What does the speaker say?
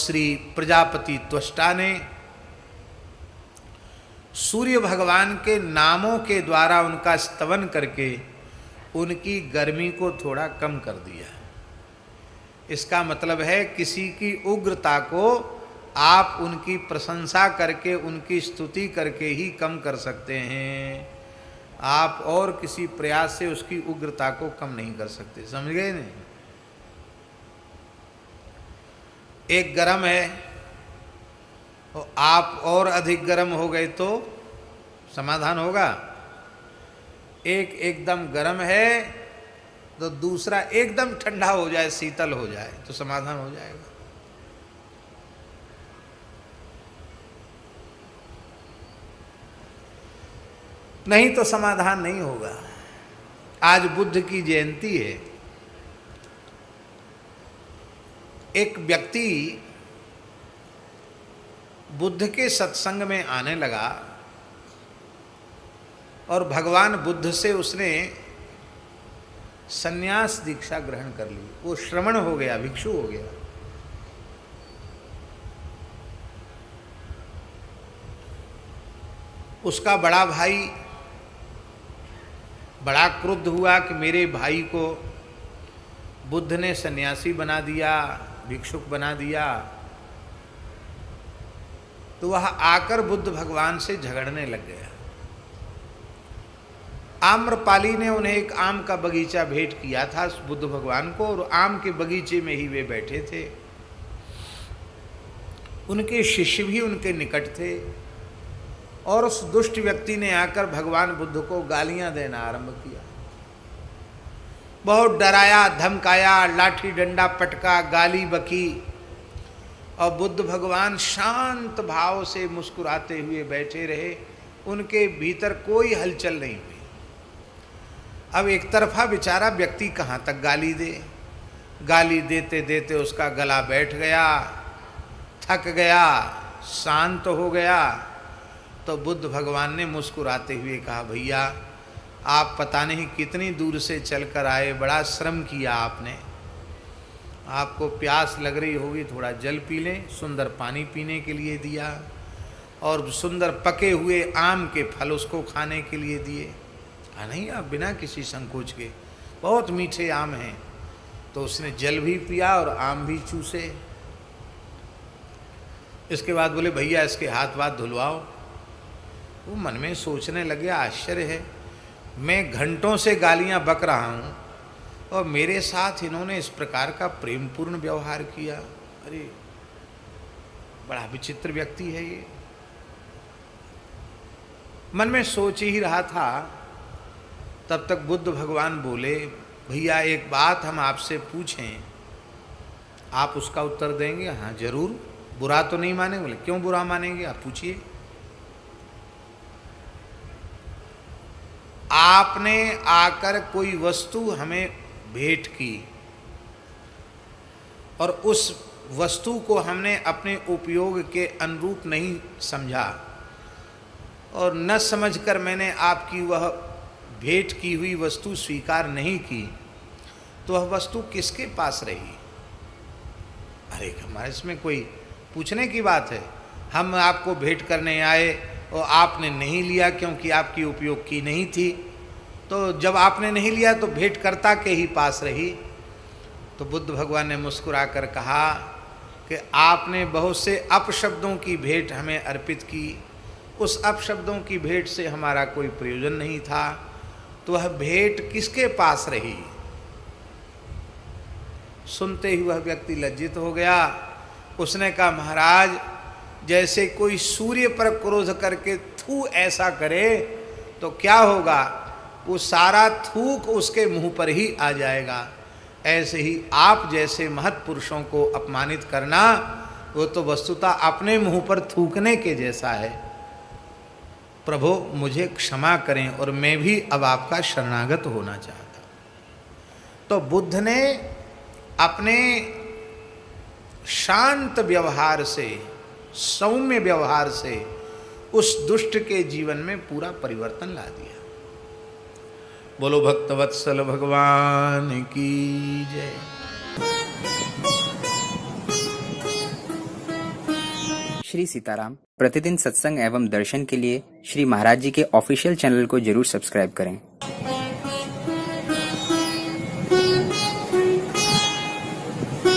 श्री प्रजापति त्वष्टा ने सूर्य भगवान के नामों के द्वारा उनका स्तवन करके उनकी गर्मी को थोड़ा कम कर दिया। इसका मतलब है किसी की उग्रता को आप उनकी प्रशंसा करके, उनकी स्तुति करके ही कम कर सकते हैं। आप और किसी प्रयास से उसकी उग्रता को कम नहीं कर सकते। समझ गए नहीं? एक गरम है और आप और अधिक गरम हो गए तो समाधान होगा। एक एकदम गरम है तो दूसरा एकदम ठंडा हो जाए, शीतल हो जाए तो समाधान हो जाएगा। नहीं तो समाधान नहीं होगा। आज बुद्ध की जयंती है। एक व्यक्ति बुद्ध के सत्संग में आने लगा और भगवान बुद्ध से उसने संन्यास दीक्षा ग्रहण कर ली। वो श्रमण हो गया, भिक्षु हो गया। उसका बड़ा भाई बड़ा क्रुद्ध हुआ कि मेरे भाई को बुद्ध ने सन्यासी बना दिया, भिक्षुक बना दिया। तो वह आकर बुद्ध भगवान से झगड़ने लग गया। आम्रपाली ने उन्हें एक आम का बगीचा भेंट किया था बुद्ध भगवान को, और आम के बगीचे में ही वे बैठे थे। उनके शिष्य भी उनके निकट थे और उस दुष्ट व्यक्ति ने आकर भगवान बुद्ध को गालियां देना आरंभ किया। बहुत डराया, धमकाया, लाठी डंडा पटका, गाली बकी, और बुद्ध भगवान शांत भाव से मुस्कुराते हुए बैठे रहे। उनके भीतर कोई हलचल नहीं हुई। अब एक तरफा बेचारा व्यक्ति कहाँ तक गाली दे। गाली देते देते उसका गला बैठ गया, थक गया, शांत हो गया। तो बुद्ध भगवान ने मुस्कुराते हुए कहा, भैया आप पता नहीं कितनी दूर से चलकर आए, बड़ा श्रम किया आपने। आपको प्यास लग रही होगी, थोड़ा जल पी लें। सुंदर पानी पीने के लिए दिया और सुंदर पके हुए आम के फल उसको खाने के लिए दिए। कहा नहीं, आप बिना किसी संकोच के, बहुत मीठे आम हैं। तो उसने जल भी पिया और आम भी चूसे। इसके बाद बोले, भैया इसके हाथ वाथ धुलवाओ। वो मन में सोचने लगे, आश्चर्य है, मैं घंटों से गालियां बक रहा हूँ और मेरे साथ इन्होंने इस प्रकार का प्रेमपूर्ण व्यवहार किया। अरे बड़ा विचित्र व्यक्ति है ये। मन में सोच ही रहा था, तब तक बुद्ध भगवान बोले, भैया एक बात हम आपसे पूछें, आप उसका उत्तर देंगे? हाँ जरूर, बुरा तो नहीं मानेंगे? बोले क्यों बुरा मानेंगे, आप पूछिए। आपने आकर कोई वस्तु हमें भेंट की और उस वस्तु को हमने अपने उपयोग के अनुरूप नहीं समझा और न समझकर मैंने आपकी वह भेंट की हुई वस्तु स्वीकार नहीं की, तो वह वस्तु किसके पास रही? अरे हमारे इसमें कोई पूछने की बात है? हम आपको भेंट करने आए और आपने नहीं लिया क्योंकि आपकी उपयोग की नहीं थी। तो जब आपने नहीं लिया तो भेंटकर्ता के ही पास रही। तो बुद्ध भगवान ने मुस्कुराकर कहा कि आपने बहुत से अपशब्दों की भेंट हमें अर्पित की, उस अपशब्दों की भेंट से हमारा कोई प्रयोजन नहीं था, तो वह भेंट किसके पास रही? सुनते ही वह व्यक्ति लज्जित हो गया। उसने कहा, महाराज जैसे कोई सूर्य पर क्रोध करके थू ऐसा करे तो क्या होगा, वो सारा थूक उसके मुंह पर ही आ जाएगा। ऐसे ही आप जैसे महत् पुरुषों को अपमानित करना, वो तो वस्तुतः अपने मुंह पर थूकने के जैसा है। प्रभु मुझे क्षमा करें और मैं भी अब आपका शरणागत होना चाहता। तो बुद्ध ने अपने शांत व्यवहार से, सौम्य व्यवहार से उस दुष्ट के जीवन में पूरा परिवर्तन ला दिया। बोलो भक्तवत्सल भगवान की जय। श्री सीताराम। प्रतिदिन सत्संग एवं दर्शन के लिए श्री महाराज जी के ऑफिशियल चैनल को जरूर सब्सक्राइब करें।